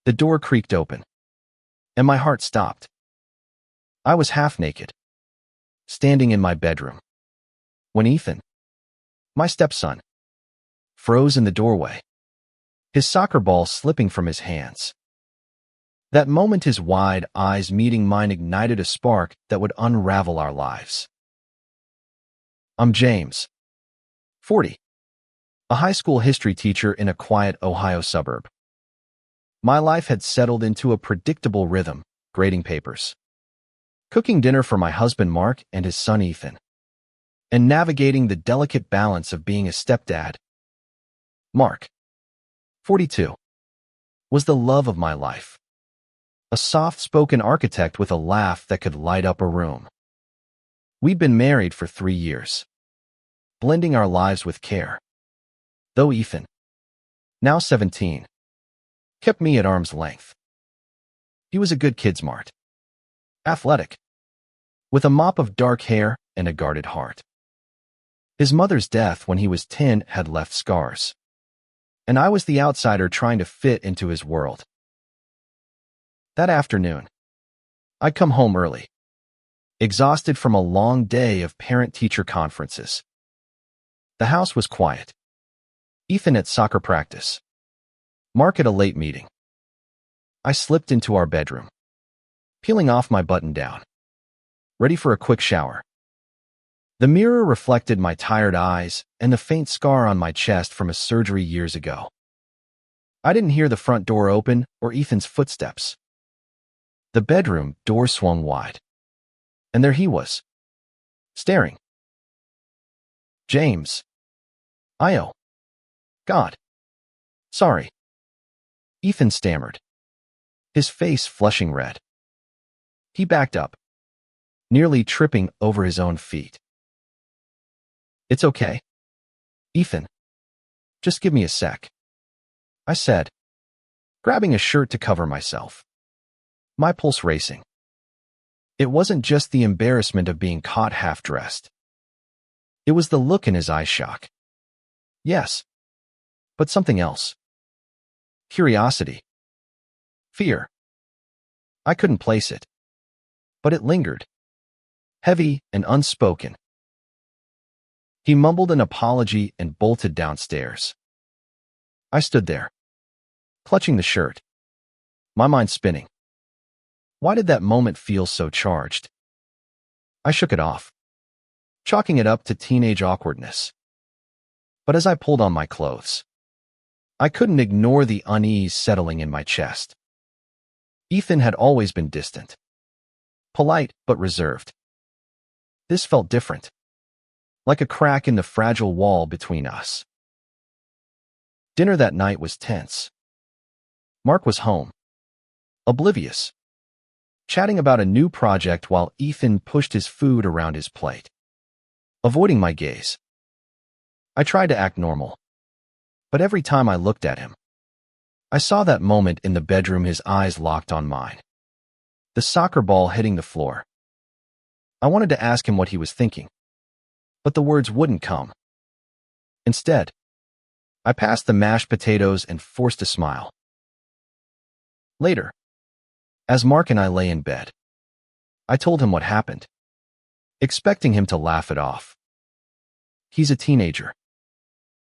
The door creaked open, and my heart stopped. I was half naked, standing in my bedroom, when Ethan, my stepson, froze in the doorway, his soccer ball slipping from his hands. That moment his wide eyes meeting mine ignited a spark that would unravel our lives. I'm James, 40, a high school history teacher in a quiet Ohio suburb. My life had settled into a predictable rhythm, grading papers, cooking dinner for my husband Mark and his son Ethan, and navigating the delicate balance of being a stepdad. Mark, 42, was the love of my life, a soft-spoken architect with a laugh that could light up a room. We'd been married for 3 years, blending our lives with care, though Ethan, now 17, kept me at arm's length. He was a good kid, smart, athletic, with a mop of dark hair and a guarded heart. His mother's death when he was 10 had left scars, and I was the outsider trying to fit into his world. That afternoon, I'd come home early, exhausted from a long day of parent-teacher conferences. The house was quiet. Ethan at soccer practice, Mark at a late meeting. I slipped into our bedroom, peeling off my button-down, ready for a quick shower. The mirror reflected my tired eyes and the faint scar on my chest from a surgery years ago. I didn't hear the front door open or Ethan's footsteps. The bedroom door swung wide, and there he was, staring. James. Oh, God. Sorry. Ethan stammered, his face flushing red. He backed up, nearly tripping over his own feet. It's okay, Ethan. Just give me a sec, I said, grabbing a shirt to cover myself, my pulse racing. It wasn't just the embarrassment of being caught half-dressed. It was the look in his eye shock. Yes, but something else. Curiosity. Fear. I couldn't place it, but it lingered, heavy and unspoken. He mumbled an apology and bolted downstairs. I stood there, clutching the shirt, my mind spinning. Why did that moment feel so charged? I shook it off, chalking it up to teenage awkwardness. But as I pulled on my clothes, I couldn't ignore the unease settling in my chest. Ethan had always been distant, polite but reserved. This felt different, like a crack in the fragile wall between us. Dinner that night was tense. Mark was home, oblivious, chatting about a new project while Ethan pushed his food around his plate, avoiding my gaze. I tried to act normal, but every time I looked at him, I saw that moment in the bedroom, his eyes locked on mine, the soccer ball hitting the floor. I wanted to ask him what he was thinking, but the words wouldn't come. Instead, I passed the mashed potatoes and forced a smile. Later, as Mark and I lay in bed, I told him what happened, expecting him to laugh it off. He's a teenager,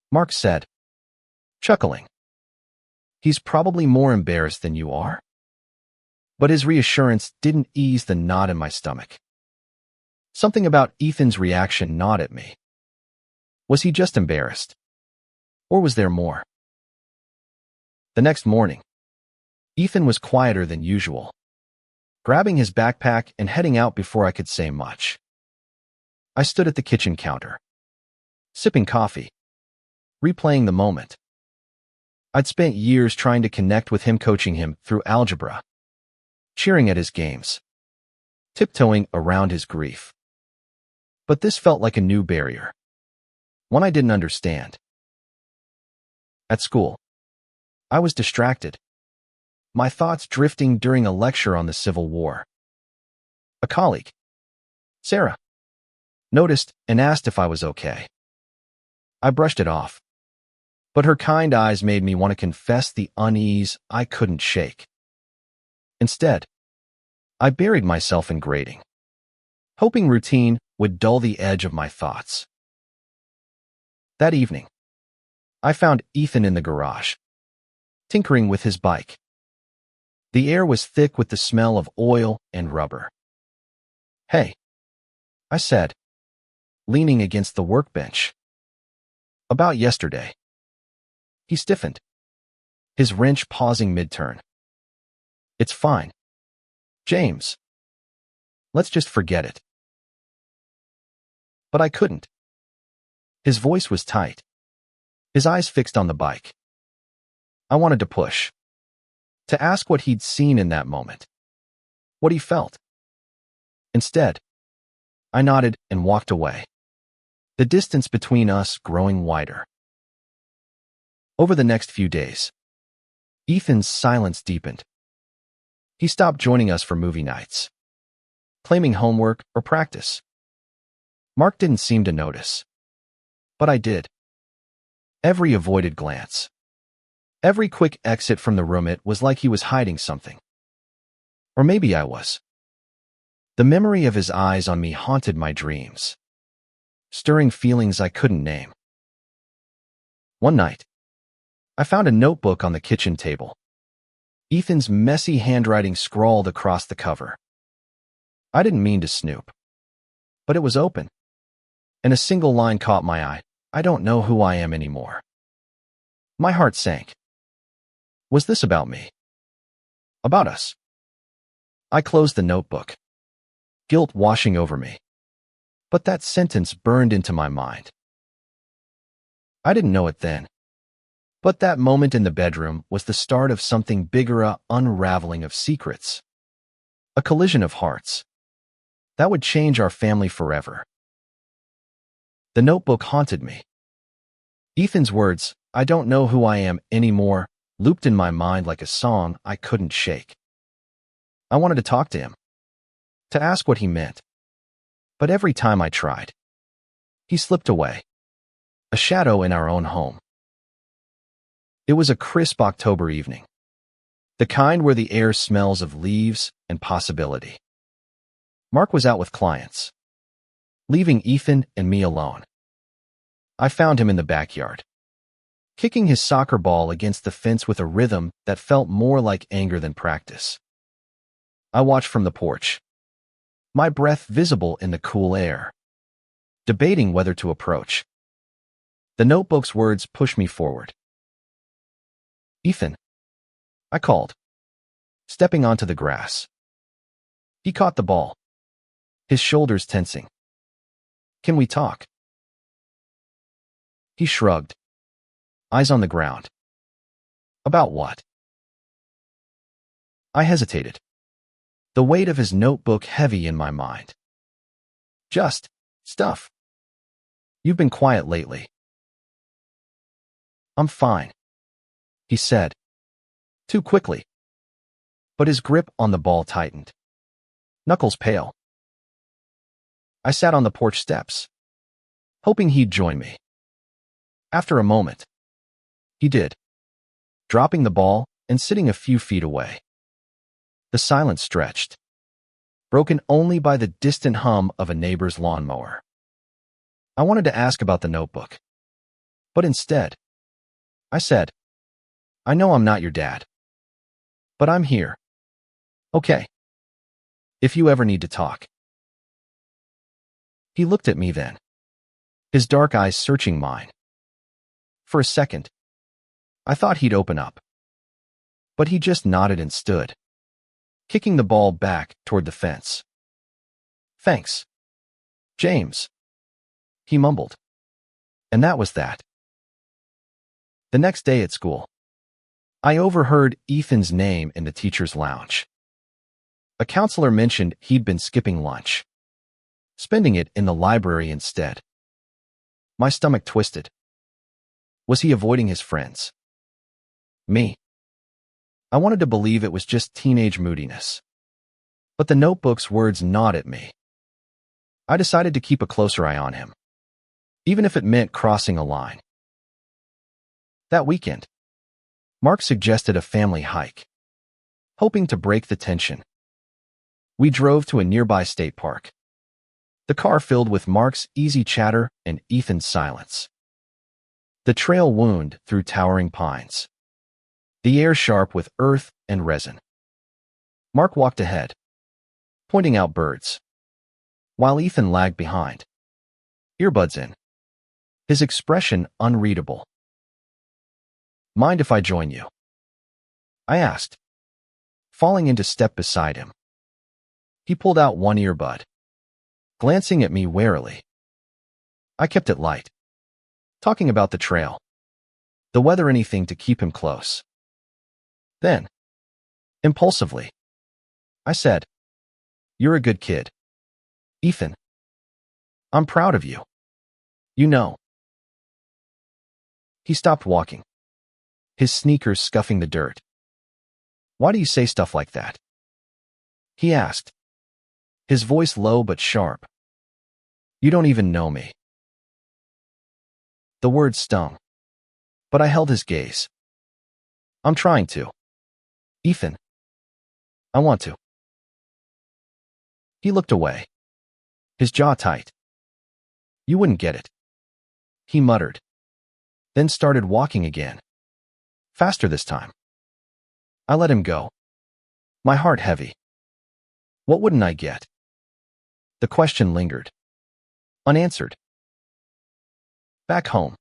Mark said, chuckling. He's probably more embarrassed than you are. But his reassurance didn't ease the knot in my stomach. Something about Ethan's reaction gnawed at me. Was he just embarrassed? Or was there more? The next morning, Ethan was quieter than usual, grabbing his backpack and heading out before I could say much. I stood at the kitchen counter, sipping coffee, replaying the moment. I'd spent years trying to connect with him, coaching him through algebra, cheering at his games, tiptoeing around his grief. But this felt like a new barrier, one I didn't understand. At school, I was distracted, my thoughts drifting during a lecture on the Civil War. A colleague, Sarah, noticed and asked if I was okay. I brushed it off, but her kind eyes made me want to confess the unease I couldn't shake. Instead, I buried myself in grading, hoping routine would dull the edge of my thoughts. That evening, I found Ethan in the garage, tinkering with his bike. The air was thick with the smell of oil and rubber. "Hey," I said, leaning against the workbench. "About yesterday." He stiffened, his wrench pausing mid-turn. "It's fine, James. Let's just forget it." But I couldn't. His voice was tight, his eyes fixed on the bike. I wanted to push, to ask what he'd seen in that moment, what he felt. Instead, I nodded and walked away, the distance between us growing wider. Over the next few days, Ethan's silence deepened. He stopped joining us for movie nights, claiming homework or practice. Mark didn't seem to notice, but I did. Every avoided glance, every quick exit from the room, it was like he was hiding something. Or maybe I was. The memory of his eyes on me haunted my dreams, stirring feelings I couldn't name. One night, I found a notebook on the kitchen table, Ethan's messy handwriting scrawled across the cover. I didn't mean to snoop, but it was open, and a single line caught my eye: "I don't know who I am anymore." My heart sank. Was this about me? About us? I closed the notebook, guilt washing over me. But that sentence burned into my mind. I didn't know it then, but that moment in the bedroom was the start of something bigger, a unraveling of secrets, a collision of hearts that would change our family forever. The notebook haunted me. Ethan's words, "I don't know who I am anymore," looped in my mind like a song I couldn't shake. I wanted to talk to him, to ask what he meant. But every time I tried, he slipped away, a shadow in our own home. It was a crisp October evening, the kind where the air smells of leaves and possibility. Mark was out with clients, leaving Ethan and me alone. I found him in the backyard, kicking his soccer ball against the fence with a rhythm that felt more like anger than practice. I watched from the porch, my breath visible in the cool air, debating whether to approach. The notebook's words pushed me forward. "Ethan," I called, stepping onto the grass. He caught the ball, his shoulders tensing. "Can we talk?" He shrugged, eyes on the ground. "About what?" I hesitated, the weight of his notebook heavy in my mind. "Just stuff. You've been quiet lately." "I'm fine," he said, too quickly. But his grip on the ball tightened, knuckles pale. I sat on the porch steps, hoping he'd join me. After a moment, he did, dropping the ball and sitting a few feet away. The silence stretched, broken only by the distant hum of a neighbor's lawnmower. I wanted to ask about the notebook, but instead, I said, "I know I'm not your dad, but I'm here. Okay. If you ever need to talk." He looked at me then, his dark eyes searching mine. For a second, I thought he'd open up, but he just nodded and stood, kicking the ball back toward the fence. "Thanks, James," he mumbled. And that was that. The next day at school, I overheard Ethan's name in the teacher's lounge. A counselor mentioned he'd been skipping lunch, spending it in the library instead. My stomach twisted. Was he avoiding his friends? Me? I wanted to believe it was just teenage moodiness, but the notebook's words gnawed at me. I decided to keep a closer eye on him, even if it meant crossing a line. That weekend, Mark suggested a family hike. hoping to break the tension. We drove to a nearby state park. The car filled with Mark's easy chatter and Ethan's silence. The trail wound through towering pines. The air sharp with earth and resin. Mark walked ahead, pointing out birds, while Ethan lagged behind, earbuds in, his expression unreadable. "Mind if I join you?" I asked, falling into step beside him. He pulled out one earbud, glancing at me warily. I kept it light, talking about the trail, the weather, anything to keep him close. Then, impulsively, I said, "You're a good kid, Ethan. I'm proud of you. You know." He stopped walking, his sneakers scuffing the dirt. "Why do you say stuff like that?" he asked, his voice low but sharp. "You don't even know me." The words stung, but I held his gaze. "I'm trying to, Ethan. I want to." He looked away, his jaw tight. "You wouldn't get it," he muttered, then started walking again, faster this time. I let him go, my heart heavy. What wouldn't I get? The question lingered, unanswered. Back home,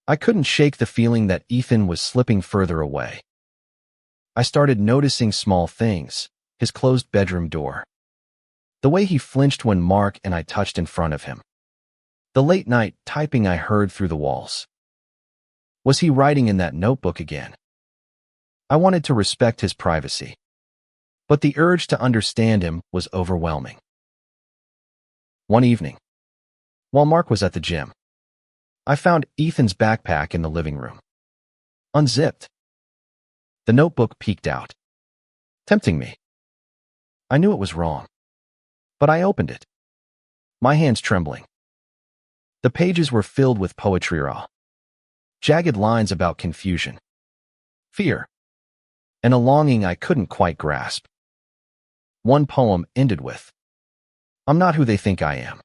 I couldn't shake the feeling that Ethan was slipping further away. I started noticing small things, his closed bedroom door, the way he flinched when Mark and I touched in front of him, the late-night typing I heard through the walls. Was he writing in that notebook again? I wanted to respect his privacy, but the urge to understand him was overwhelming. One evening, while Mark was at the gym, I found Ethan's backpack in the living room, unzipped. The notebook peeked out, tempting me. I knew it was wrong, but I opened it, my hands trembling. The pages were filled with poetry, raw, jagged lines about confusion, fear, and a longing I couldn't quite grasp. One poem ended with, "I'm not who they think I am."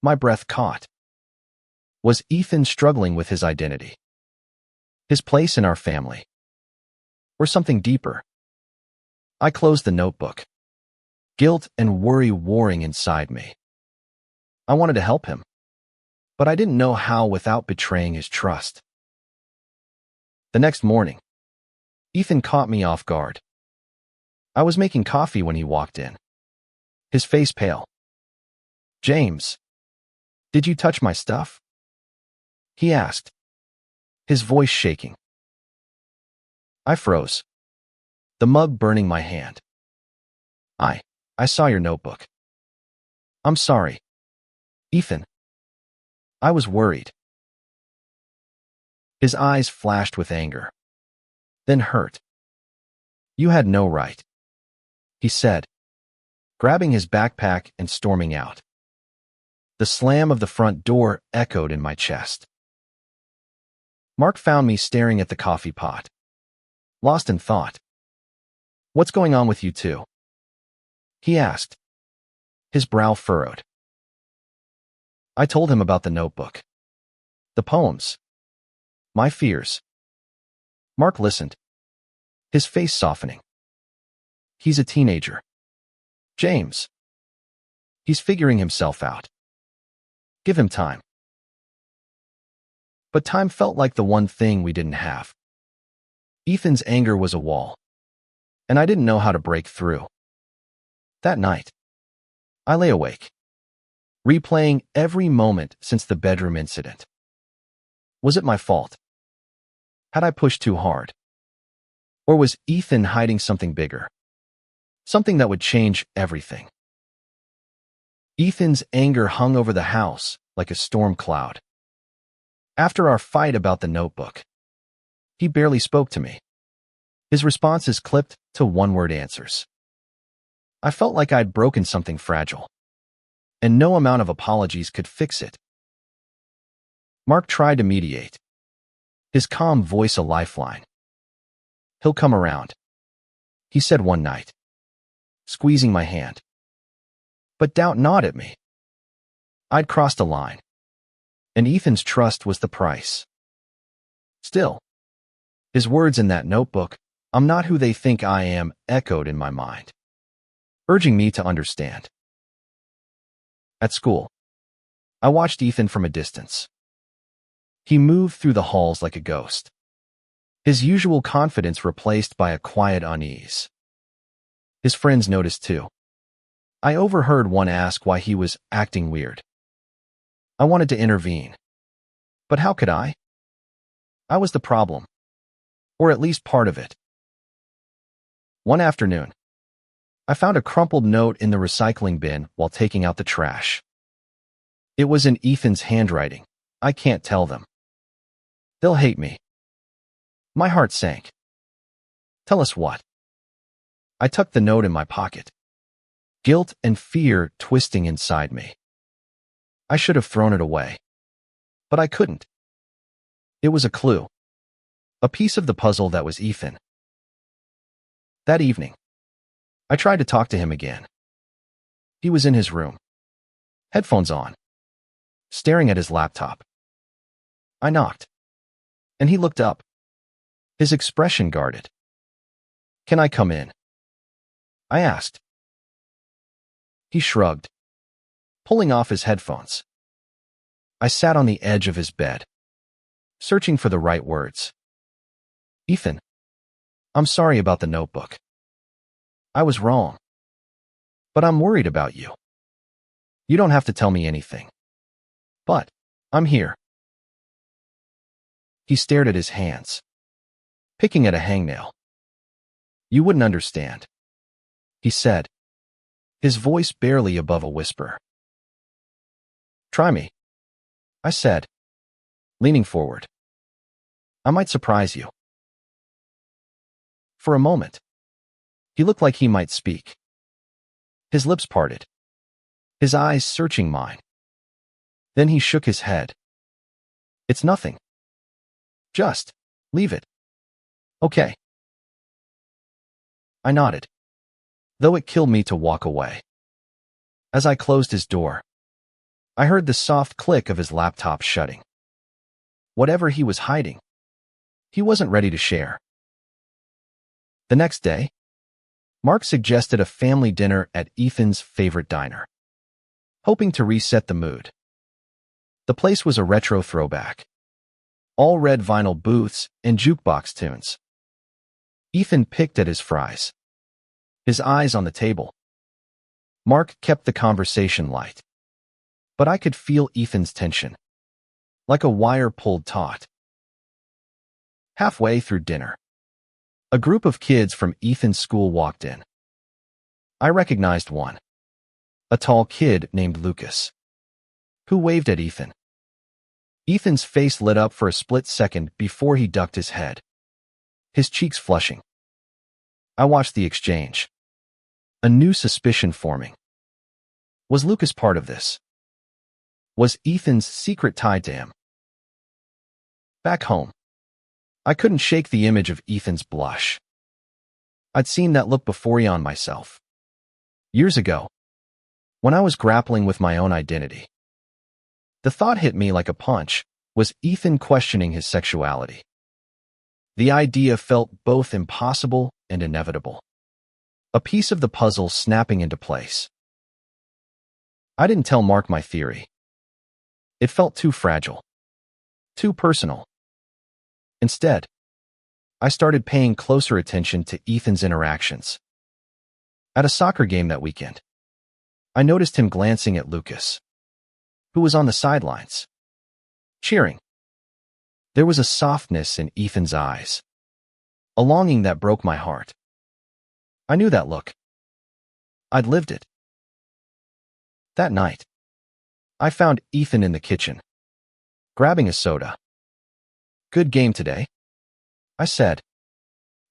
My breath caught. Was Ethan struggling with his identity, his place in our family, or something deeper? I closed the notebook, guilt and worry warring inside me. I wanted to help him, but I didn't know how without betraying his trust. The next morning, Ethan caught me off guard. I was making coffee when he walked in, his face pale. "James, did you touch my stuff?" he asked, his voice shaking. I froze, the mug burning my hand. I saw your notebook. I'm sorry, Ethan. I was worried." His eyes flashed with anger, then hurt. "You had no right," he said, grabbing his backpack and storming out. The slam of the front door echoed in my chest. Mark found me staring at the coffee pot, lost in thought. "What's going on with you two?" he asked, his brow furrowed. I told him about the notebook, the poems, my fears. Mark listened, his face softening. "He's a teenager, James. He's figuring himself out. Give him time." But time felt like the one thing we didn't have. Ethan's anger was a wall, and I didn't know how to break through. That night, I lay awake, replaying every moment since the bedroom incident. Was it my fault? Had I pushed too hard? Or was Ethan hiding something bigger? Something that would change everything? Ethan's anger hung over the house like a storm cloud. After our fight about the notebook, he barely spoke to me. His responses clipped to one-word answers. I felt like I'd broken something fragile, and no amount of apologies could fix it. Mark tried to mediate, his calm voice a lifeline. He'll come around, he said one night, squeezing my hand. But doubt gnawed at me. I'd crossed a line, and Ethan's trust was the price. Still, his words in that notebook, "I'm not who they think I am," echoed in my mind, urging me to understand. At school, I watched Ethan from a distance. He moved through the halls like a ghost, his usual confidence replaced by a quiet unease. His friends noticed too. I overheard one ask why he was acting weird. I wanted to intervene, but how could I? I was the problem, or at least part of it. One afternoon, I found a crumpled note in the recycling bin while taking out the trash. It was in Ethan's handwriting. "I can't tell them. They'll hate me." My heart sank. Tell us what? I tucked the note in my pocket, guilt and fear twisting inside me. I should have thrown it away, but I couldn't. It was a clue, a piece of the puzzle that was Ethan. That evening, I tried to talk to him again. He was in his room, headphones on, staring at his laptop. I knocked, and he looked up, his expression guarded. "Can I come in?" I asked. He shrugged, pulling off his headphones. I sat on the edge of his bed, searching for the right words. "Ethan, I'm sorry about the notebook. I was wrong. But I'm worried about you. You don't have to tell me anything. But I'm here." He stared at his hands, picking at a hangnail. "You wouldn't understand," he said, his voice barely above a whisper. "Try me," I said, leaning forward. "I might surprise you." For a moment, he looked like he might speak. His lips parted, his eyes searching mine. Then he shook his head. "It's nothing. Just leave it. Okay." I nodded, though it killed me to walk away. As I closed his door, I heard the soft click of his laptop shutting. Whatever he was hiding, he wasn't ready to share. The next day, Mark suggested a family dinner at Ethan's favorite diner, hoping to reset the mood. The place was a retro throwback, all red vinyl booths and jukebox tunes. Ethan picked at his fries, his eyes on the table. Mark kept the conversation light, but I could feel Ethan's tension, like a wire pulled taut. Halfway through dinner, a group of kids from Ethan's school walked in. I recognized one, a tall kid named Lucas, who waved at Ethan. Ethan's face lit up for a split second before he ducked his head, his cheeks flushing. I watched the exchange, a new suspicion forming. Was Lucas part of this? Was Ethan's secret tied to him? Back home, I couldn't shake the image of Ethan's blush. I'd seen that look before on myself, years ago, when I was grappling with my own identity. The thought hit me like a punch. Was Ethan questioning his sexuality? The idea felt both impossible and inevitable, a piece of the puzzle snapping into place. I didn't tell Mark my theory. It felt too fragile, too personal. Instead, I started paying closer attention to Ethan's interactions. At a soccer game that weekend, I noticed him glancing at Lucas, who was on the sidelines, cheering. There was a softness in Ethan's eyes, a longing that broke my heart. I knew that look. I'd lived it. That night, I found Ethan in the kitchen, grabbing a soda. "Good game today," I said,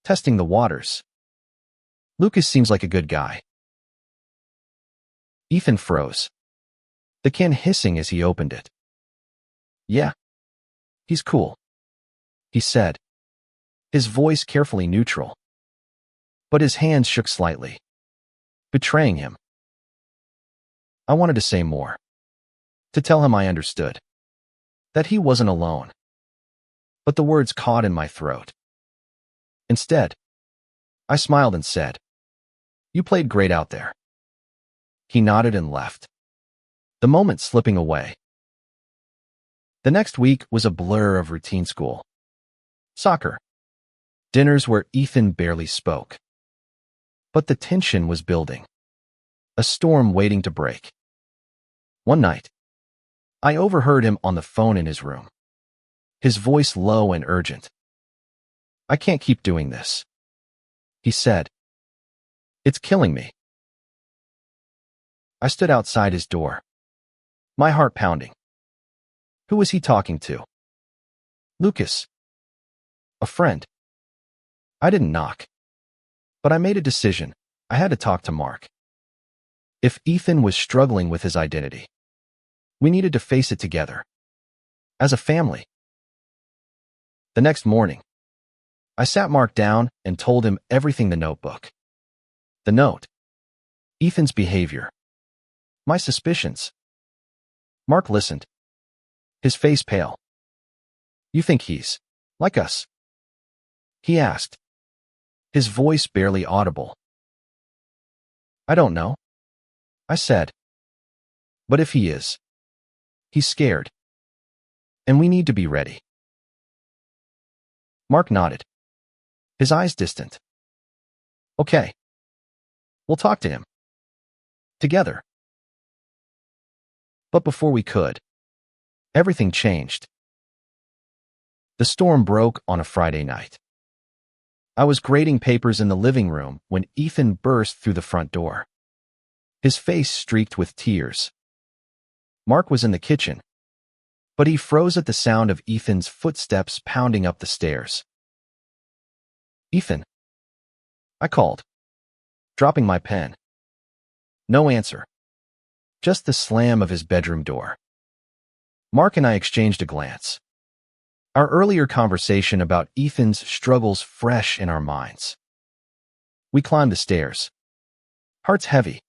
testing the waters. "Lucas seems like a good guy." Ethan froze, the can hissing as he opened it. "Yeah, he's cool," he said, his voice carefully neutral. But his hands shook slightly, betraying him. I wanted to say more, to tell him I understood, that he wasn't alone. But the words caught in my throat. Instead, I smiled and said, "You played great out there." He nodded and left, the moment slipping away. The next week was a blur of routine school, soccer, dinners where Ethan barely spoke. But the tension was building, a storm waiting to break. One night, I overheard him on the phone in his room, his voice low and urgent. "I can't keep doing this," he said. "It's killing me." I stood outside his door, my heart pounding. Who was he talking to? Lucas. A friend. I didn't knock, but I made a decision. I had to talk to Mark. If Ethan was struggling with his identity, we needed to face it together, as a family. The next morning, I sat Mark down and told him everything: the notebook, the note, Ethan's behavior, my suspicions. Mark listened, his face pale. "You think he's like us?" he asked, his voice barely audible. "I don't know," I said. "But if he is, he's scared, and we need to be ready." Mark nodded, his eyes distant. "Okay, we'll talk to him. Together." But before we could, everything changed. The storm broke on a Friday night. I was grading papers in the living room when Ethan burst through the front door, his face streaked with tears. Mark was in the kitchen, but he froze at the sound of Ethan's footsteps pounding up the stairs. "Ethan," I called, dropping my pen. No answer, just the slam of his bedroom door. Mark and I exchanged a glance, our earlier conversation about Ethan's struggles fresh in our minds. We climbed the stairs, hearts heavy,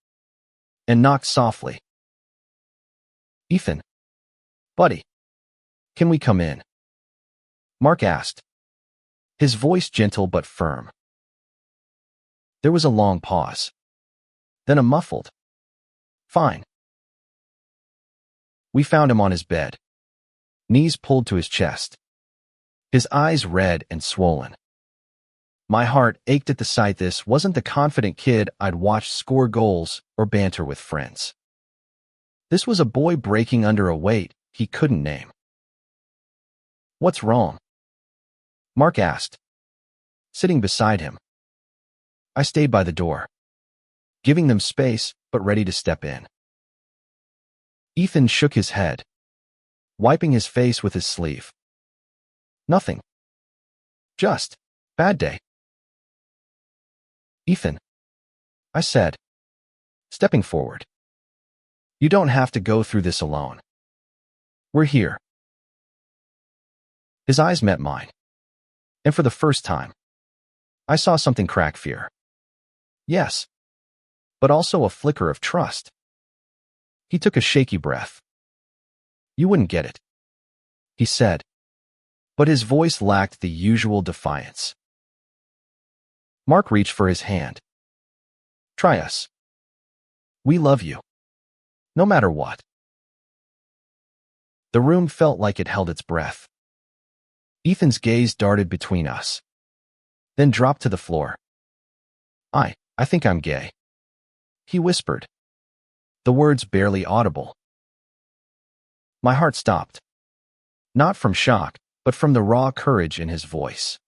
and knocked softly. "Ethan, buddy, can we come in?" Mark asked, his voice gentle but firm. There was a long pause, then a muffled, "Fine." We found him on his bed, knees pulled to his chest, his eyes red and swollen. My heart ached at the sight. This wasn't the confident kid I'd watched score goals or banter with friends. This was a boy breaking under a weight he couldn't name. "What's wrong?" Mark asked, sitting beside him. I stayed by the door, giving them space but ready to step in. Ethan shook his head, wiping his face with his sleeve. "Nothing. Just bad day." "Ethan," I said, stepping forward. "You don't have to go through this alone. We're here." His eyes met mine, and for the first time, I saw something crack: fear. Yes, but also a flicker of trust. He took a shaky breath. "You wouldn't get it," he said, but his voice lacked the usual defiance. Mark reached for his hand. "Try us. We love you, no matter what." The room felt like it held its breath. Ethan's gaze darted between us, then dropped to the floor. I think I'm gay," he whispered, the words barely audible. My heart stopped, not from shock, but from the raw courage in his voice.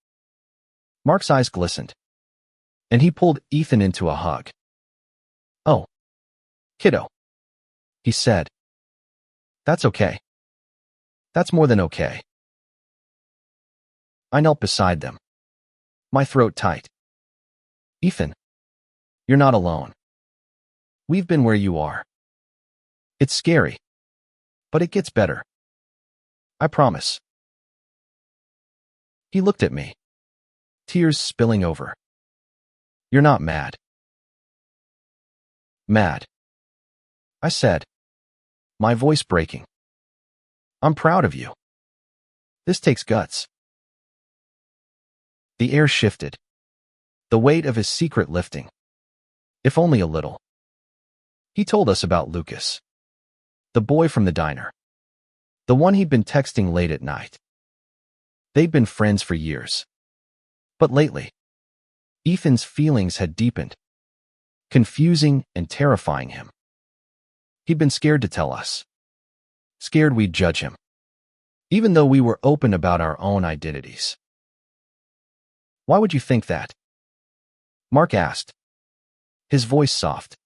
Mark's eyes glistened, and he pulled Ethan into a hug. "Oh, kiddo," he said. "That's okay. That's more than okay." I knelt beside them, my throat tight. "Ethan, you're not alone. We've been where you are. It's scary, but it gets better. I promise." He looked at me, tears spilling over. You're not mad. Mad, I said, my voice breaking. I'm proud of you. This takes guts. The air shifted, the weight of his secret lifting, if only a little. He told us about Lucas, the boy from the diner, the one he'd been texting late at night. They'd been friends for years. But lately, Ethan's feelings had deepened, confusing and terrifying him. He'd been scared to tell us, scared we'd judge him, even though we were open about our own identities. Why would you think that? Mark asked, his voice soft.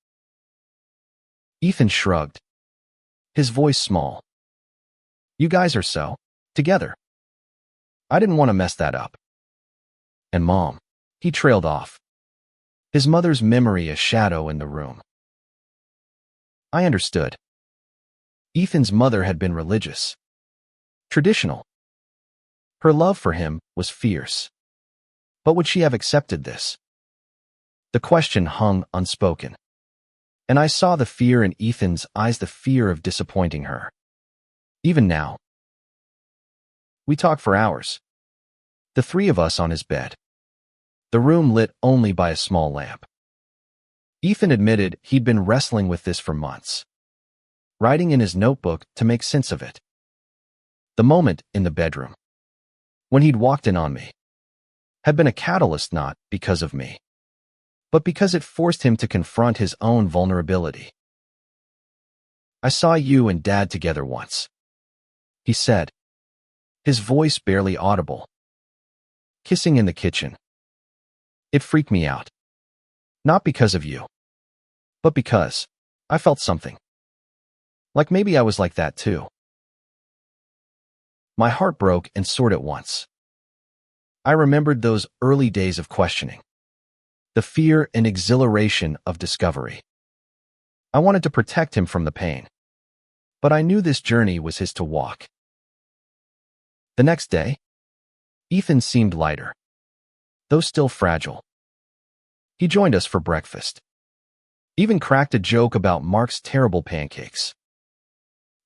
Ethan shrugged, his voice small. You guys are so together. I didn't want to mess that up. And Mom, he trailed off, his mother's memory a shadow in the room. I understood. Ethan's mother had been religious, traditional. Her love for him was fierce. But would she have accepted this? The question hung unspoken, and I saw the fear in Ethan's eyes, the fear of disappointing her. Even now. We talked for hours, the three of us on his bed, the room lit only by a small lamp. Ethan admitted he'd been wrestling with this for months, writing in his notebook to make sense of it. The moment in the bedroom, when he'd walked in on me, had been a catalyst not because of me, but because it forced him to confront his own vulnerability. I saw you and Dad together once, he said, his voice barely audible. Kissing in the kitchen. It freaked me out. Not because of you, but because I felt something. Like maybe I was like that too. My heart broke and soared at once. I remembered those early days of questioning, the fear and exhilaration of discovery. I wanted to protect him from the pain, but I knew this journey was his to walk. The next day, Ethan seemed lighter, though still fragile. He joined us for breakfast, even cracked a joke about Mark's terrible pancakes.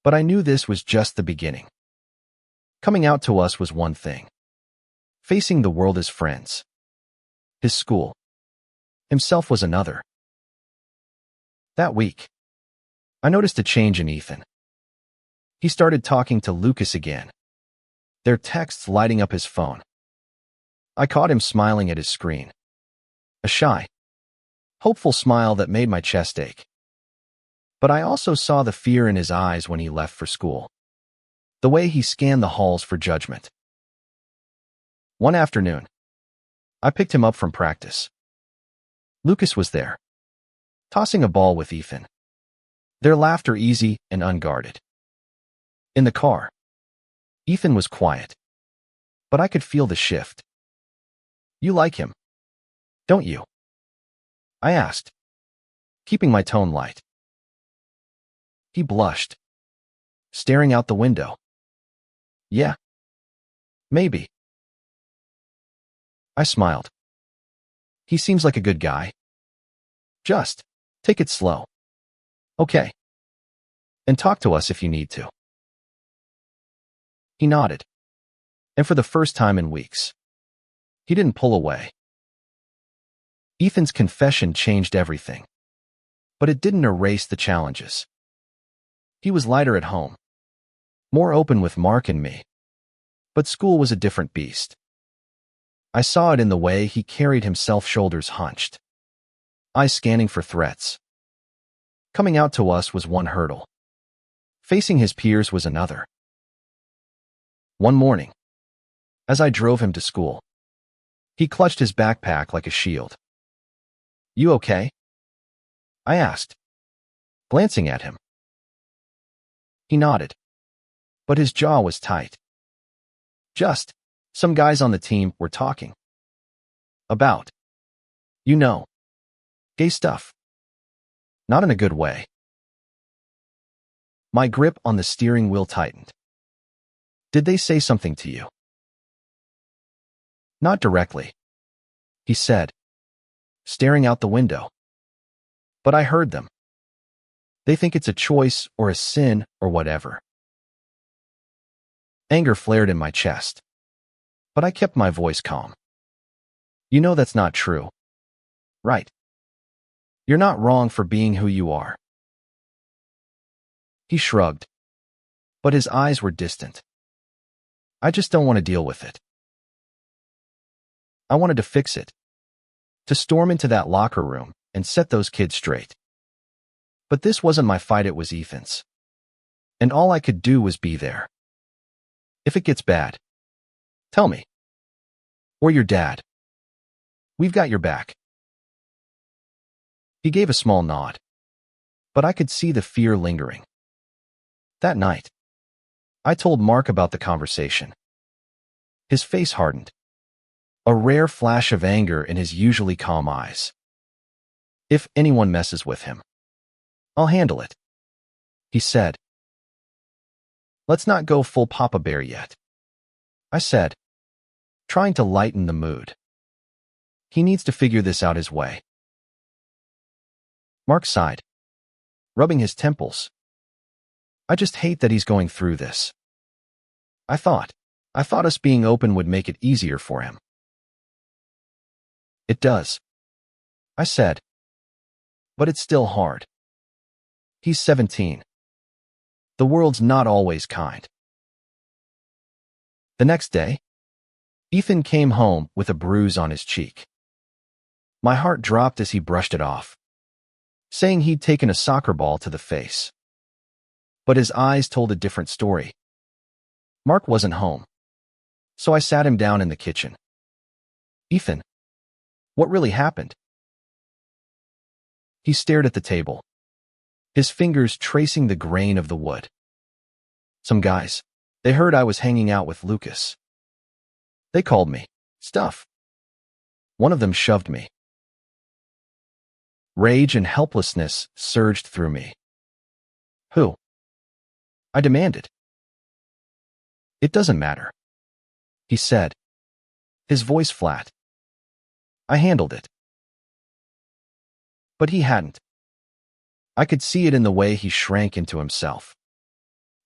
But I knew this was just the beginning. Coming out to us was one thing. Facing the world as friends, his school, himself was another. That week, I noticed a change in Ethan. He started talking to Lucas again, their texts lighting up his phone. I caught him smiling at his screen, a shy, hopeful smile that made my chest ache. But I also saw the fear in his eyes when he left for school, the way he scanned the halls for judgment. One afternoon, I picked him up from practice. Lucas was there, tossing a ball with Ethan, their laughter easy and unguarded. In the car, Ethan was quiet, but I could feel the shift. You like him, don't you? I asked, keeping my tone light. He blushed, staring out the window. Yeah, maybe. I smiled. He seems like a good guy. Just take it slow. Okay. And talk to us if you need to. He nodded. And for the first time in weeks, he didn't pull away. Ethan's confession changed everything, but it didn't erase the challenges. He was lighter at home, more open with Mark and me, but school was a different beast. I saw it in the way he carried himself, shoulders hunched, eyes scanning for threats. Coming out to us was one hurdle. Facing his peers was another. One morning, as I drove him to school, he clutched his backpack like a shield. You okay? I asked, glancing at him. He nodded, but his jaw was tight. Just, some guys on the team were talking. About, gay stuff. Not in a good way. My grip on the steering wheel tightened. Did they say something to you? Not directly, he said, staring out the window. But I heard them. They think it's a choice or a sin or whatever. Anger flared in my chest, but I kept my voice calm. You know that's not true, right? You're not wrong for being who you are. He shrugged, but his eyes were distant. I just don't want to deal with it. I wanted to fix it, to storm into that locker room and set those kids straight. But this wasn't my fight, it was Ethan's. And all I could do was be there. If it gets bad, tell me. Or your dad. We've got your back. He gave a small nod, but I could see the fear lingering. That night, I told Mark about the conversation. His face hardened, a rare flash of anger in his usually calm eyes. If anyone messes with him, I'll handle it, he said. Let's not go full Papa Bear yet, I said, trying to lighten the mood. He needs to figure this out his way. Mark sighed, rubbing his temples. I just hate that he's going through this. I thought us being open would make it easier for him. It does, I said. But it's still hard. He's 17. The world's not always kind. The next day, Ethan came home with a bruise on his cheek. My heart dropped as he brushed it off, saying he'd taken a soccer ball to the face. But his eyes told a different story. Mark wasn't home, so I sat him down in the kitchen. Ethan, what really happened? He stared at the table, his fingers tracing the grain of the wood. Some guys, they heard I was hanging out with Lucas. They called me stuff. One of them shoved me. Rage and helplessness surged through me. Who? I demanded. It doesn't matter, he said, his voice flat. I handled it. But he hadn't. I could see it in the way he shrank into himself,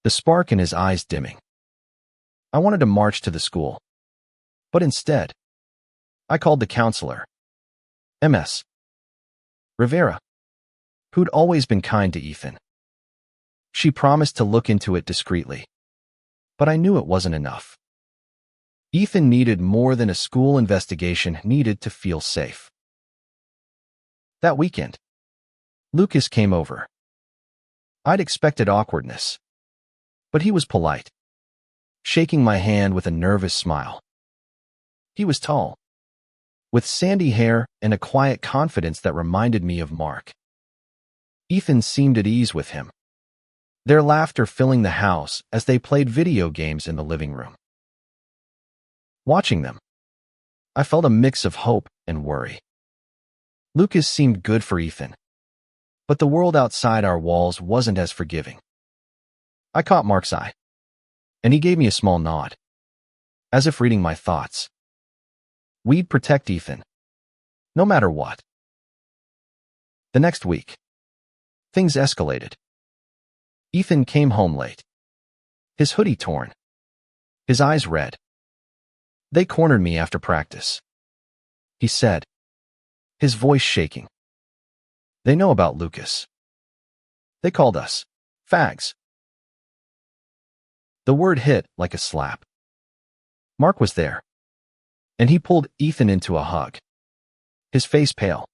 the spark in his eyes dimming. I wanted to march to the school, but instead, I called the counselor, Ms. Rivera, who'd always been kind to Ethan. She promised to look into it discreetly, but I knew it wasn't enough. Ethan needed more than a school investigation needed to feel safe. That weekend, Lucas came over. I'd expected awkwardness, but he was polite, shaking my hand with a nervous smile. He was tall, with sandy hair and a quiet confidence that reminded me of Mark. Ethan seemed at ease with him, their laughter filling the house as they played video games in the living room. Watching them, I felt a mix of hope and worry. Lucas seemed good for Ethan, but the world outside our walls wasn't as forgiving. I caught Mark's eye, and he gave me a small nod, as if reading my thoughts. We'd protect Ethan, no matter what. The next week, things escalated. Ethan came home late, his hoodie torn, his eyes red. They cornered me after practice, he said, his voice shaking. They know about Lucas. They called us fags. The word hit like a slap. Mark was there, and he pulled Ethan into a hug, his face pale.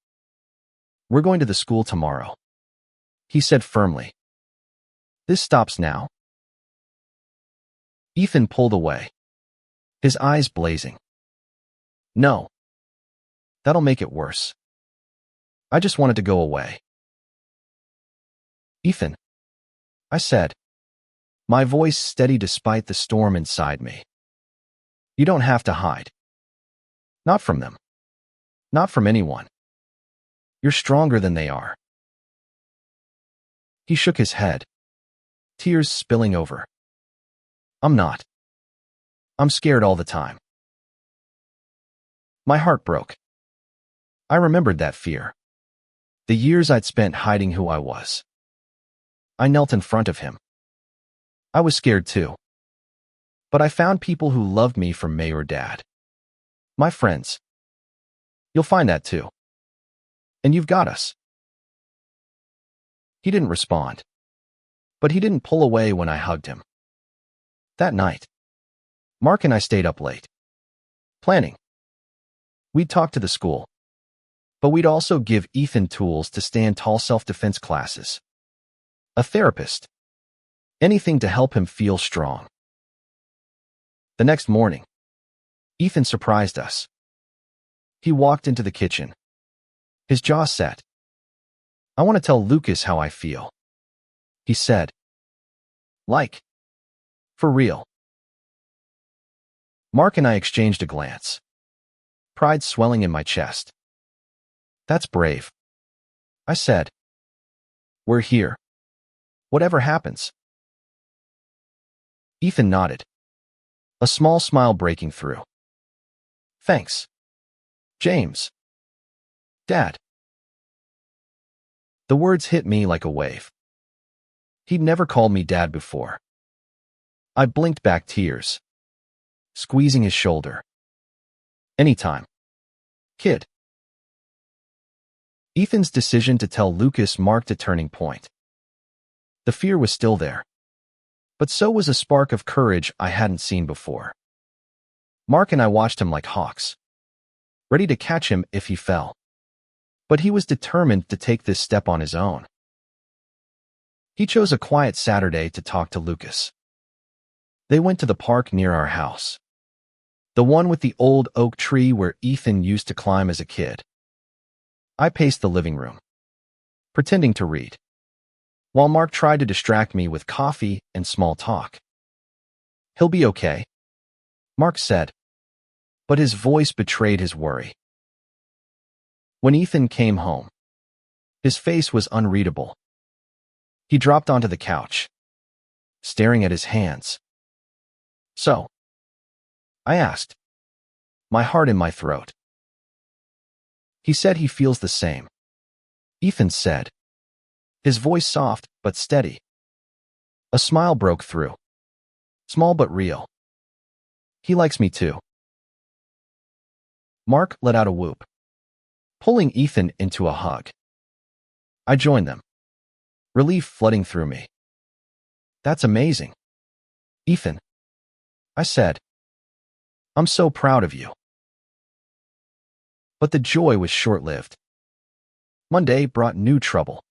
We're going to the school tomorrow, he said firmly. This stops now. Ethan pulled away, his eyes blazing. No. That'll make it worse. I just wanted to go away. Ethan, I said, my voice steady despite the storm inside me. You don't have to hide. Not from them. Not from anyone. You're stronger than they are. He shook his head, tears spilling over. I'm not. I'm scared all the time. My heart broke. I remembered that fear. The years I'd spent hiding who I was. I knelt in front of him. I was scared too. But I found people who loved me from May or Dad. My friends. You'll find that too. And you've got us. He didn't respond. But he didn't pull away when I hugged him. That night, Mark and I stayed up late. Planning. We'd talk to the school. But we'd also give Ethan tools to stand tall self-defense classes. A therapist. Anything to help him feel strong. The next morning, Ethan surprised us. He walked into the kitchen. His jaw set. I want to tell Lucas how I feel, he said. Like, for real. Mark and I exchanged a glance. Pride swelling in my chest. That's brave, I said. We're here. Whatever happens. Ethan nodded. A small smile breaking through. Thanks. James. Dad. The words hit me like a wave. He'd never called me Dad before. I blinked back tears, squeezing his shoulder. Anytime. Kid. Ethan's decision to tell Lucas marked a turning point. The fear was still there, but so was a spark of courage I hadn't seen before. Mark and I watched him like hawks, ready to catch him if he fell. But he was determined to take this step on his own. He chose a quiet Saturday to talk to Lucas. They went to the park near our house, the one with the old oak tree where Ethan used to climb as a kid. I paced the living room, pretending to read, while Mark tried to distract me with coffee and small talk. He'll be okay, Mark said, but his voice betrayed his worry. When Ethan came home, his face was unreadable. He dropped onto the couch, staring at his hands. So, I asked, my heart in my throat. He said he feels the same. Ethan said, his voice soft but steady. A smile broke through, small but real. He likes me too. Mark let out a whoop, pulling Ethan into a hug. I joined them, relief flooding through me. That's amazing. Ethan, I said, I'm so proud of you. But the joy was short-lived. Monday brought new trouble.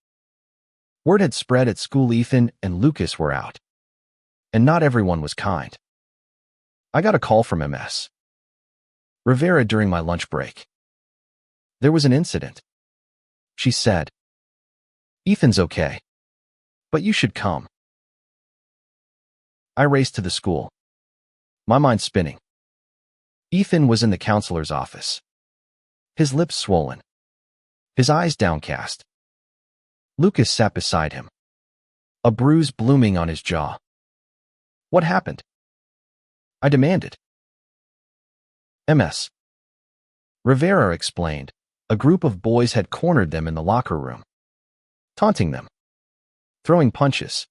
Word had spread at school Ethan and Lucas were out, and not everyone was kind. I got a call from MS Rivera during my lunch break. There was an incident. She said, Ethan's okay, but you should come. I raced to the school, my mind spinning. Ethan was in the counselor's office, his lips swollen, his eyes downcast. Lucas sat beside him, a bruise blooming on his jaw. What happened? I demanded. MS Rivera explained. A group of boys had cornered them in the locker room, taunting them, throwing punches.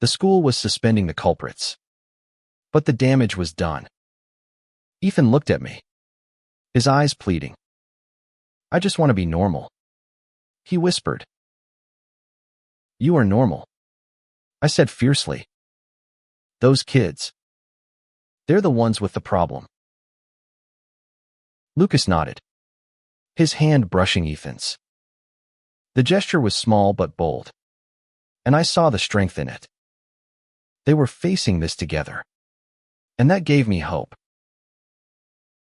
The school was suspending the culprits, but the damage was done. Ethan looked at me, his eyes pleading. I just want to be normal, he whispered. You are normal, I said fiercely. Those kids, they're the ones with the problem. Lucas nodded, his hand brushing Ethan's. The gesture was small but bold, and I saw the strength in it. They were facing this together, and that gave me hope.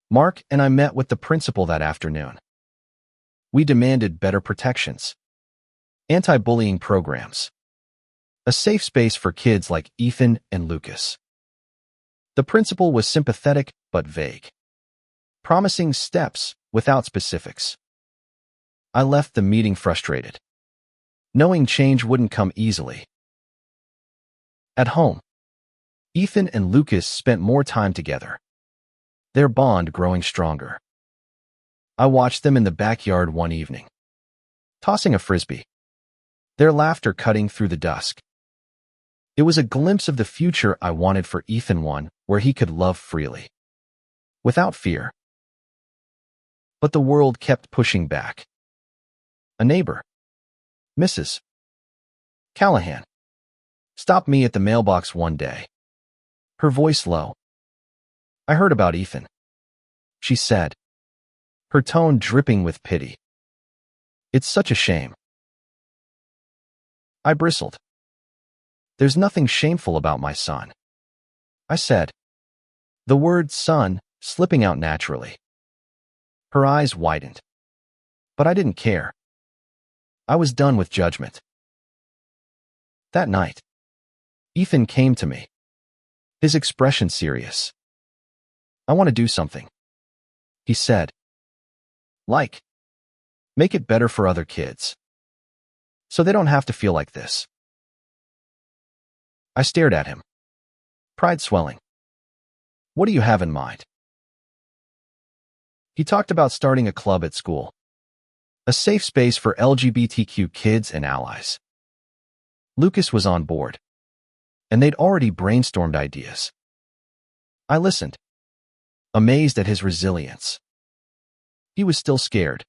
Mark and I met with the principal that afternoon. We demanded better protections, anti-bullying programs, a safe space for kids like Ethan and Lucas. The principal was sympathetic but vague, promising steps without specifics. I left the meeting frustrated, knowing change wouldn't come easily. At home, Ethan and Lucas spent more time together, their bond growing stronger. I watched them in the backyard one evening, tossing a frisbee, their laughter cutting through the dusk. It was a glimpse of the future I wanted for Ethan, one where he could love freely, without fear. But the world kept pushing back. A neighbor, Mrs. Callahan, stopped me at the mailbox one day, her voice low. "I heard about Ethan," she said, her tone dripping with pity. "It's such a shame." I bristled. "There's nothing shameful about my son," I said, the word son slipping out naturally. Her eyes widened. But I didn't care. I was done with judgment. That night, Ethan came to me, his expression serious. "I want to do something," he said. "Like, make it better for other kids, so they don't have to feel like this." I stared at him, pride swelling. "What do you have in mind?" He talked about starting a club at school, a safe space for LGBTQ kids and allies. Lucas was on board, and they'd already brainstormed ideas. I listened, amazed at his resilience. He was still scared,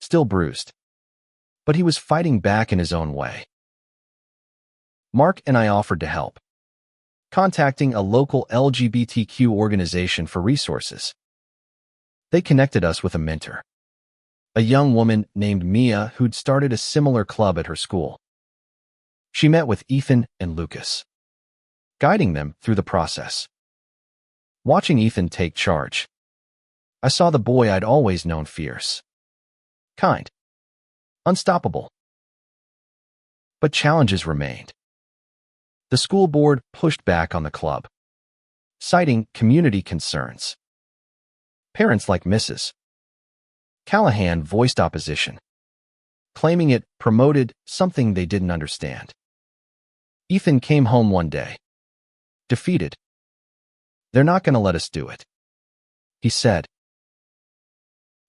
still bruised, but he was fighting back in his own way. Mark and I offered to help, contacting a local LGBTQ organization for resources. They connected us with a mentor, a young woman named Mia who'd started a similar club at her school. She met with Ethan and Lucas, guiding them through the process. Watching Ethan take charge, I saw the boy I'd always known fierce, kind, unstoppable. But challenges remained. The school board pushed back on the club, citing community concerns. Parents like Mrs. Callahan voiced opposition, claiming it promoted something they didn't understand. Ethan came home one day, defeated. "They're not going to let us do it," he said.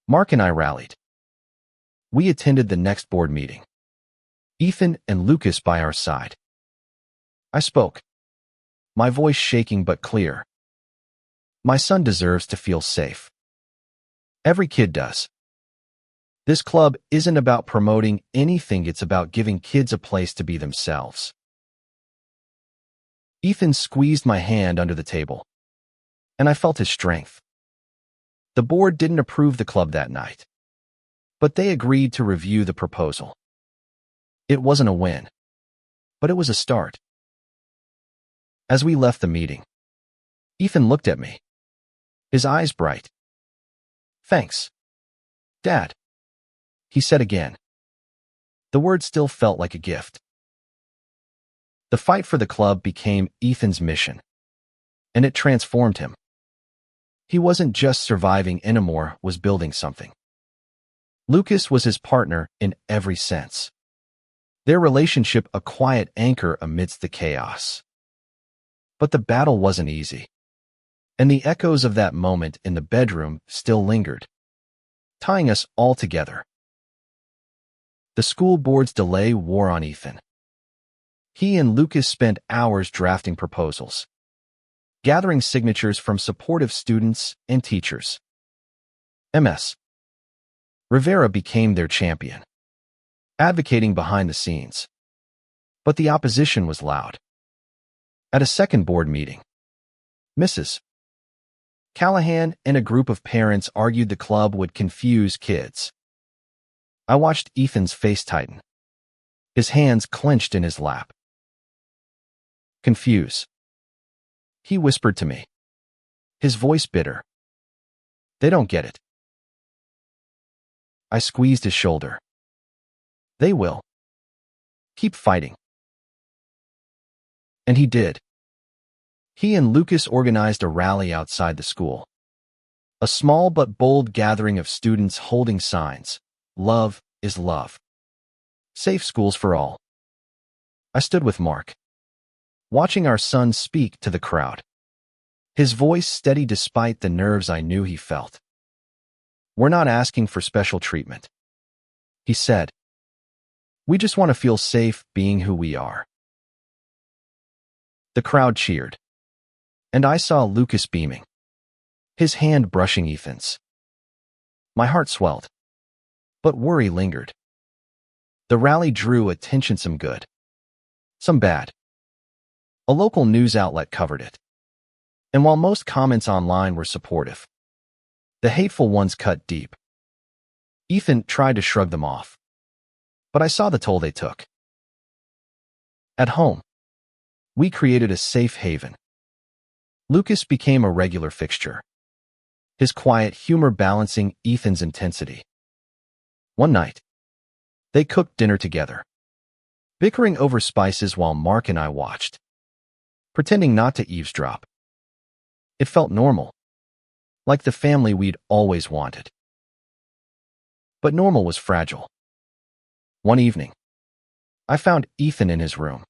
Mark and I rallied. We attended the next board meeting, Ethan and Lucas by our side. I spoke, my voice shaking but clear. "My son deserves to feel safe. Every kid does. This club isn't about promoting anything, it's about giving kids a place to be themselves." Ethan squeezed my hand under the table, and I felt his strength. The board didn't approve the club that night, but they agreed to review the proposal. It wasn't a win, but it was a start. As we left the meeting, Ethan looked at me, his eyes bright. "Thanks, Dad," he said again. The word still felt like a gift. The fight for the club became Ethan's mission, and it transformed him. He wasn't just surviving anymore, was building something. Lucas was his partner in every sense. Their relationship a quiet anchor amidst the chaos. But the battle wasn't easy, and the echoes of that moment in the bedroom still lingered, tying us all together. The school board's delay wore on Ethan. He and Lucas spent hours drafting proposals, gathering signatures from supportive students and teachers. Ms. Rivera became their champion, advocating behind the scenes. But the opposition was loud. At a second board meeting, Mrs. Callahan and a group of parents argued the club would confuse kids. I watched Ethan's face tighten, his hands clenched in his lap. "Confuse," he whispered to me, his voice bitter. "They don't get it." I squeezed his shoulder. "They will. Keep fighting." And he did. He and Lucas organized a rally outside the school. A small but bold gathering of students holding signs. "Love is love. Safe schools for all." I stood with Mark, watching our son speak to the crowd, his voice steady despite the nerves I knew he felt. "We're not asking for special treatment," he said. "We just want to feel safe being who we are." The crowd cheered, and I saw Lucas beaming, his hand brushing Ethan's. My heart swelled, but worry lingered. The rally drew attention, some good, some bad. A local news outlet covered it, and while most comments online were supportive, the hateful ones cut deep. Ethan tried to shrug them off, but I saw the toll they took. At home, we created a safe haven. Lucas became a regular fixture, his quiet humor balancing Ethan's intensity. One night, they cooked dinner together, bickering over spices while Mark and I watched, pretending not to eavesdrop. It felt normal, like the family we'd always wanted. But normal was fragile. One evening, I found Ethan in his room,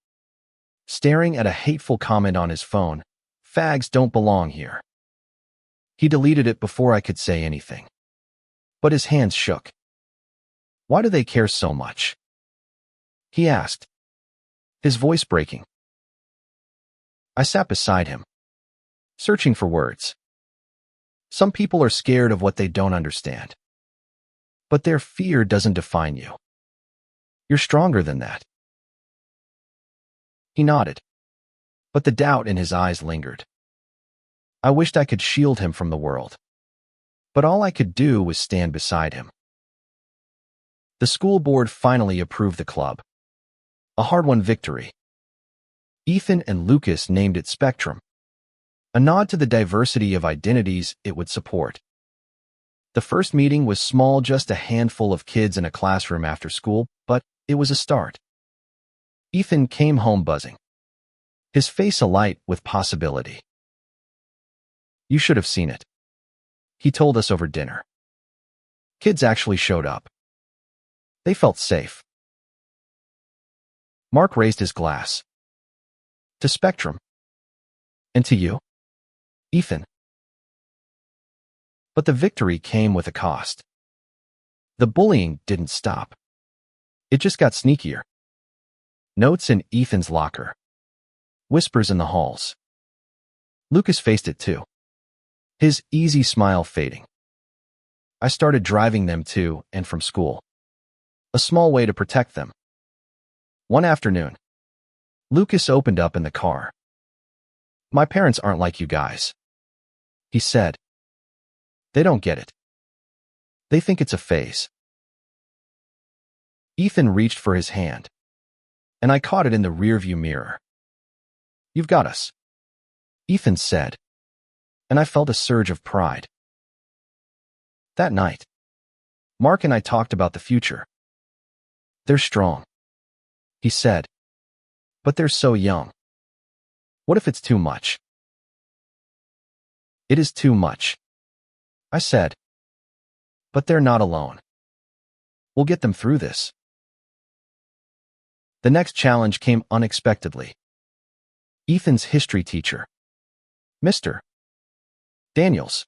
staring at a hateful comment on his phone. "Fags don't belong here." He deleted it before I could say anything, but his hands shook. "Why do they care so much?" he asked, his voice breaking. I sat beside him, searching for words. Some people are scared of what they don't understand, but their fear doesn't define you. You're stronger than that. He nodded, but the doubt in his eyes lingered. I wished I could shield him from the world, but all I could do was stand beside him. The school board finally approved the club, a hard-won victory. Ethan and Lucas named it Spectrum, a nod to the diversity of identities it would support. The first meeting was small, just a handful of kids in a classroom after school, but it was a start. Ethan came home buzzing, his face alight with possibility. "You should have seen it," he told us over dinner. Kids actually showed up. They felt safe. Mark raised his glass. "To Spectrum." "And to you, Ethan." But the victory came with a cost. The bullying didn't stop. It just got sneakier. Notes in Ethan's locker. Whispers in the halls. Lucas faced it too, his easy smile fading. I started driving them to and from school, a small way to protect them. One afternoon, Lucas opened up in the car. "My parents aren't like you guys," he said. "They don't get it. They think it's a phase." Ethan reached for his hand, and I caught it in the rearview mirror. "You've got us," Ethan said, and I felt a surge of pride. That night, Mark and I talked about the future. "They're strong," he said, "but they're so young. What if it's too much?" "It is too much," I said, "but they're not alone. We'll get them through this." The next challenge came unexpectedly. Ethan's history teacher, Mr. Daniels,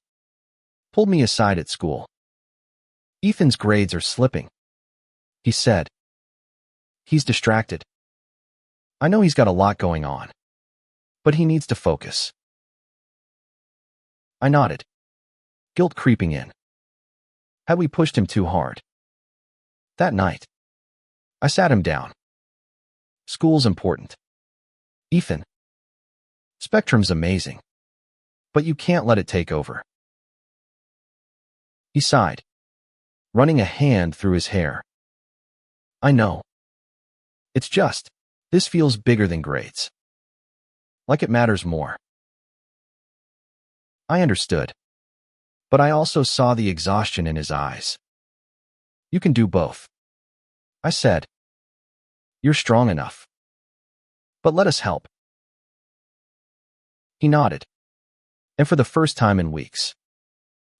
pulled me aside at school. "Ethan's grades are slipping," he said. "He's distracted. I know he's got a lot going on, but he needs to focus." I nodded, guilt creeping in. Had we pushed him too hard? That night, I sat him down. "School's important, Ethan. Spectrum's amazing, but you can't let it take over." He sighed, running a hand through his hair. "I know. It's just, this feels bigger than grades. Like it matters more." I understood, but I also saw the exhaustion in his eyes. "You can do both," I said. "You're strong enough. But let us help." He nodded, and for the first time in weeks,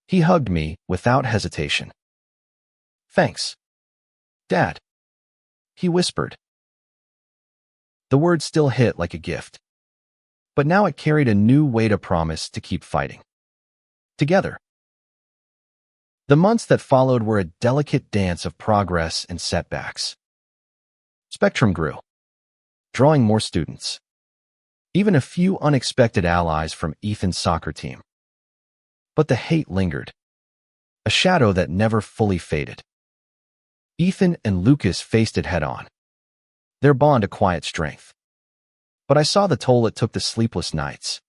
he hugged me without hesitation. "Thanks, Dad," he whispered. The word still hit like a gift, but now it carried a new weight, a promise to keep fighting together. The months that followed were a delicate dance of progress and setbacks. Spectrum grew, drawing more students. Even a few unexpected allies from Ethan's soccer team. But the hate lingered, a shadow that never fully faded. Ethan and Lucas faced it head-on, their bond a quiet strength. But I saw the toll it took: the sleepless nights,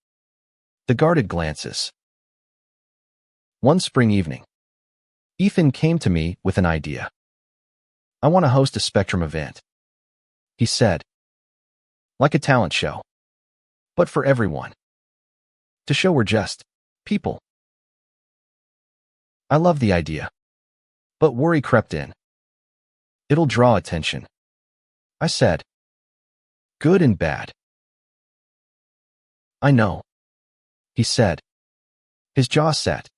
the guarded glances. One spring evening, Ethan came to me with an idea. "I want to host a Spectrum event," he said. "Like a talent show, but for everyone. To show we're just people." I loved the idea, but worry crept in. "It'll draw attention," I said. "Good and bad." "I know," he said, his jaw set.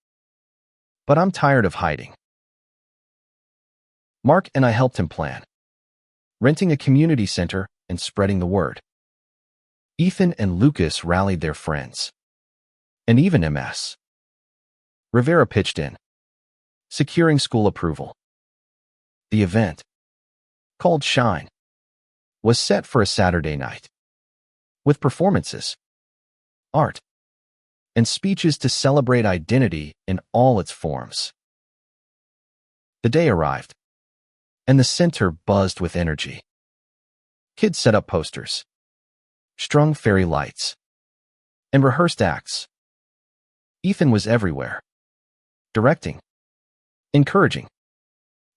"But I'm tired of hiding." Mark and I helped him plan, renting a community center and spreading the word. Ethan and Lucas rallied their friends, and even MS. Rivera pitched in, securing school approval. The event, called Shine, was set for a Saturday night, with performances, art, and speeches to celebrate identity in all its forms. The day arrived, and the center buzzed with energy. Kids set up posters, strung fairy lights, and rehearsed acts. Ethan was everywhere, directing, encouraging,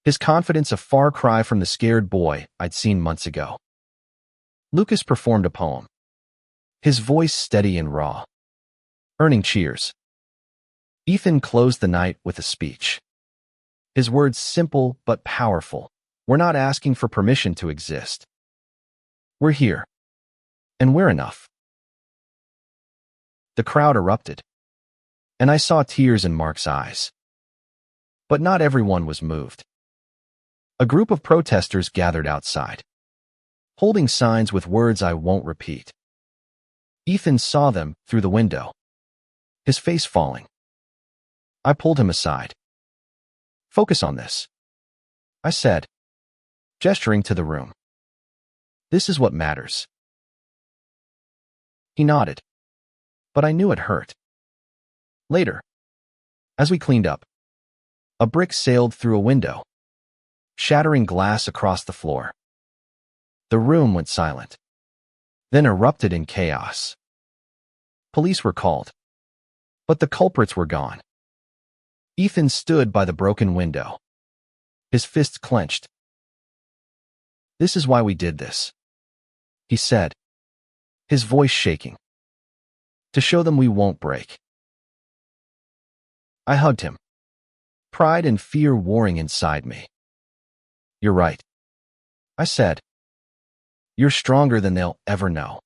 his confidence a far cry from the scared boy I'd seen months ago. Lucas performed a poem, his voice steady and raw, earning cheers. Ethan closed the night with a speech, his words simple but powerful. "We're not asking for permission to exist. We're here, and we're enough." The crowd erupted, and I saw tears in Mark's eyes. But not everyone was moved. A group of protesters gathered outside, holding signs with words I won't repeat. Ethan saw them through the window, his face falling. I pulled him aside. "Focus on this," I said, gesturing to the room. "This is what matters." He nodded, but I knew it hurt. Later, as we cleaned up, a brick sailed through a window, shattering glass across the floor. The room went silent, then erupted in chaos. Police were called, but the culprits were gone. Ethan stood by the broken window, his fists clenched. "This is why we did this," he said, his voice shaking. "To show them we won't break." I hugged him, pride and fear warring inside me. "You're right," I said. "You're stronger than they'll ever know."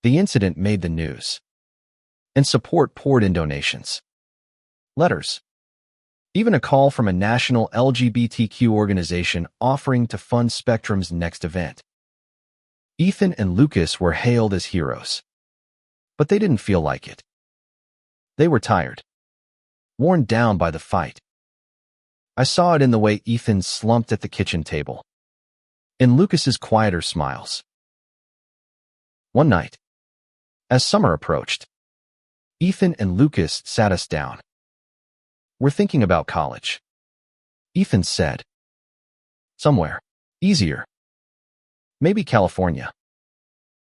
The incident made the news, and support poured in: donations, letters, even a call from a national LGBTQ organization offering to fund Spectrum's next event. Ethan and Lucas were hailed as heroes, but they didn't feel like it. They were tired, worn down by the fight. I saw it in the way Ethan slumped at the kitchen table, in Lucas's quieter smiles. One night, as summer approached, Ethan and Lucas sat us down. "We're thinking about college," Ethan said. "Somewhere easier. Maybe California.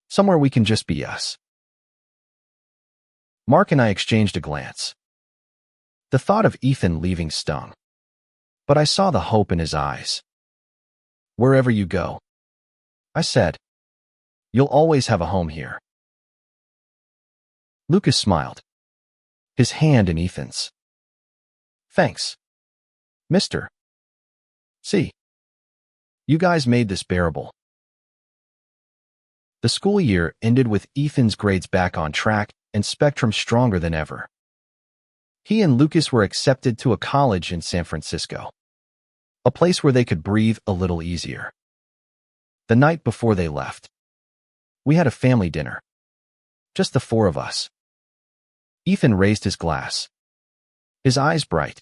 Somewhere we can just be us." Mark and I exchanged a glance. The thought of Ethan leaving stung, but I saw the hope in his eyes. "Wherever you go," I said, "you'll always have a home here." Lucas smiled, his hand in Ethan's. "Thanks, Mr. C. You guys made this bearable." The school year ended with Ethan's grades back on track and Spectrum stronger than ever. He and Lucas were accepted to a college in San Francisco, a place where they could breathe a little easier. The night before they left, we had a family dinner, just the four of us. Ethan raised his glass, his eyes bright.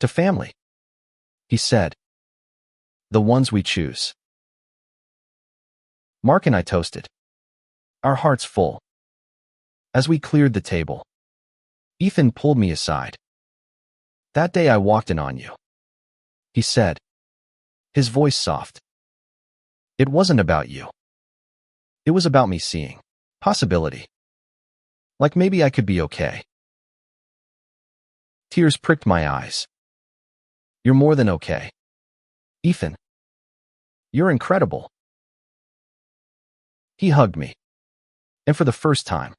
To family, he said. The ones we choose. Mark and I toasted, our hearts full. As we cleared the table, Ethan pulled me aside. That day I walked in on you, he said, his voice soft. It wasn't about you. It was about me seeing possibility. Like maybe I could be okay. Tears pricked my eyes. You're more than okay, Ethan. You're incredible. He hugged me. And for the first time,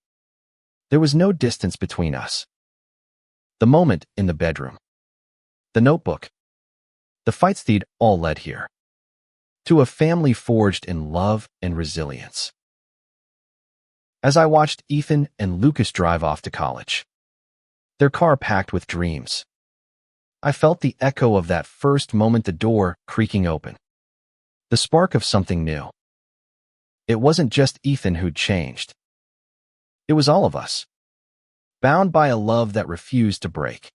there was no distance between us. The moment in the bedroom, the notebook, the fights they'd all led here, to a family forged in love and resilience. As I watched Ethan and Lucas drive off to college, their car packed with dreams, I felt the echo of that first moment, the door creaking open, the spark of something new. It wasn't just Ethan who'd changed. It was all of us, bound by a love that refused to break.